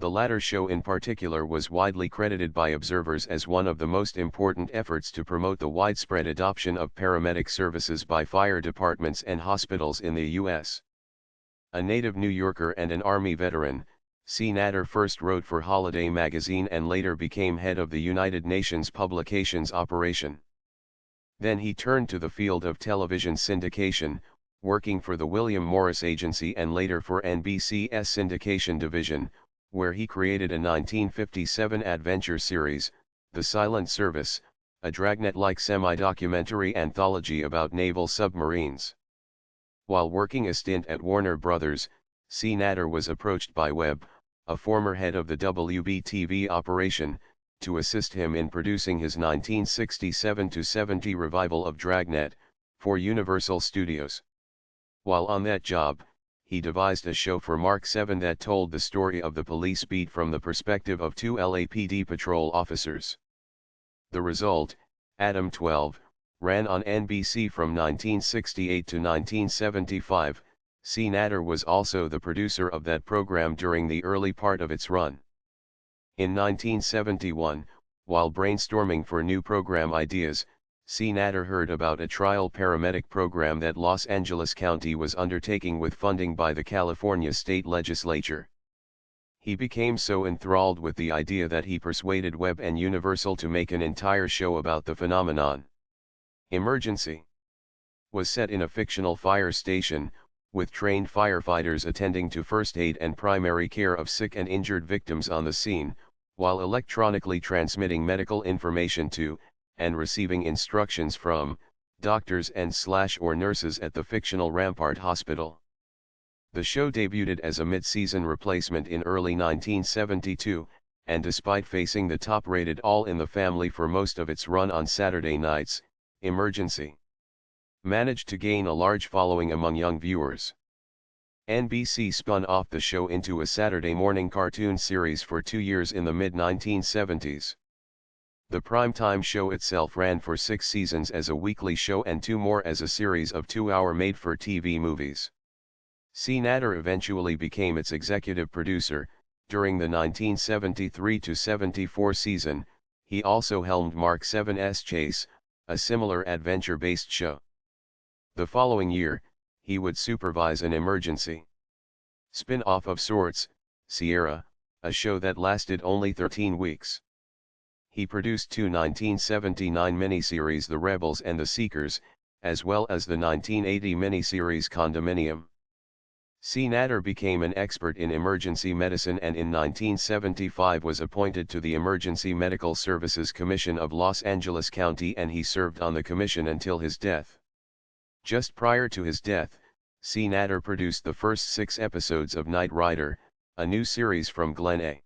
The latter show in particular was widely credited by observers as one of the most important efforts to promote the widespread adoption of paramedic services by fire departments and hospitals in the U.S. A native New Yorker and an Army veteran, Cinader first wrote for Holiday magazine and later became head of the United Nations Publications Operation. Then he turned to the field of television syndication, working for the William Morris Agency and later for NBC's syndication division, where he created a 1957 adventure series, The Silent Service, a dragnet-like semi-documentary anthology about naval submarines. While working a stint at Warner Brothers, Cinader was approached by Webb, a former head of the WB-TV operation, to assist him in producing his 1967-70 revival of Dragnet, for Universal Studios. While on that job, he devised a show for Mark 7 that told the story of the police beat from the perspective of two LAPD patrol officers. The result, Adam 12, ran on NBC from 1968 to 1975. Cinader was also the producer of that program during the early part of its run. In 1971, while brainstorming for new program ideas, Cinader heard about a trial paramedic program that Los Angeles County was undertaking with funding by the California State Legislature. He became so enthralled with the idea that he persuaded Webb and Universal to make an entire show about the phenomenon. Emergency was set in a fictional fire station, with trained firefighters attending to first aid and primary care of sick and injured victims on the scene, while electronically transmitting medical information to, and receiving instructions from, doctors and/or nurses at the fictional Rampart Hospital. The show debuted as a mid-season replacement in early 1972, and despite facing the top-rated All in the Family for most of its run on Saturday nights, Emergency managed to gain a large following among young viewers. NBC spun off the show into a Saturday morning cartoon series for 2 years in the mid-1970s. The primetime show itself ran for 6 seasons as a weekly show and 2 more as a series of 2-hour made-for-TV movies. Cinader eventually became its executive producer. During the 1973-74 season, he also helmed Mark 7's Chase, a similar adventure-based show. The following year, he would supervise an emergency spin-off of sorts, Sierra, a show that lasted only 13 weeks. He produced 2 1979 miniseries, The Rebels and The Seekers, as well as the 1980 miniseries Condominium. Cinader became an expert in emergency medicine and in 1975 was appointed to the Emergency Medical Services Commission of Los Angeles County, and he served on the commission until his death. Just prior to his death, Cinader produced the first 6 episodes of Knight Rider, a new series from Glen A.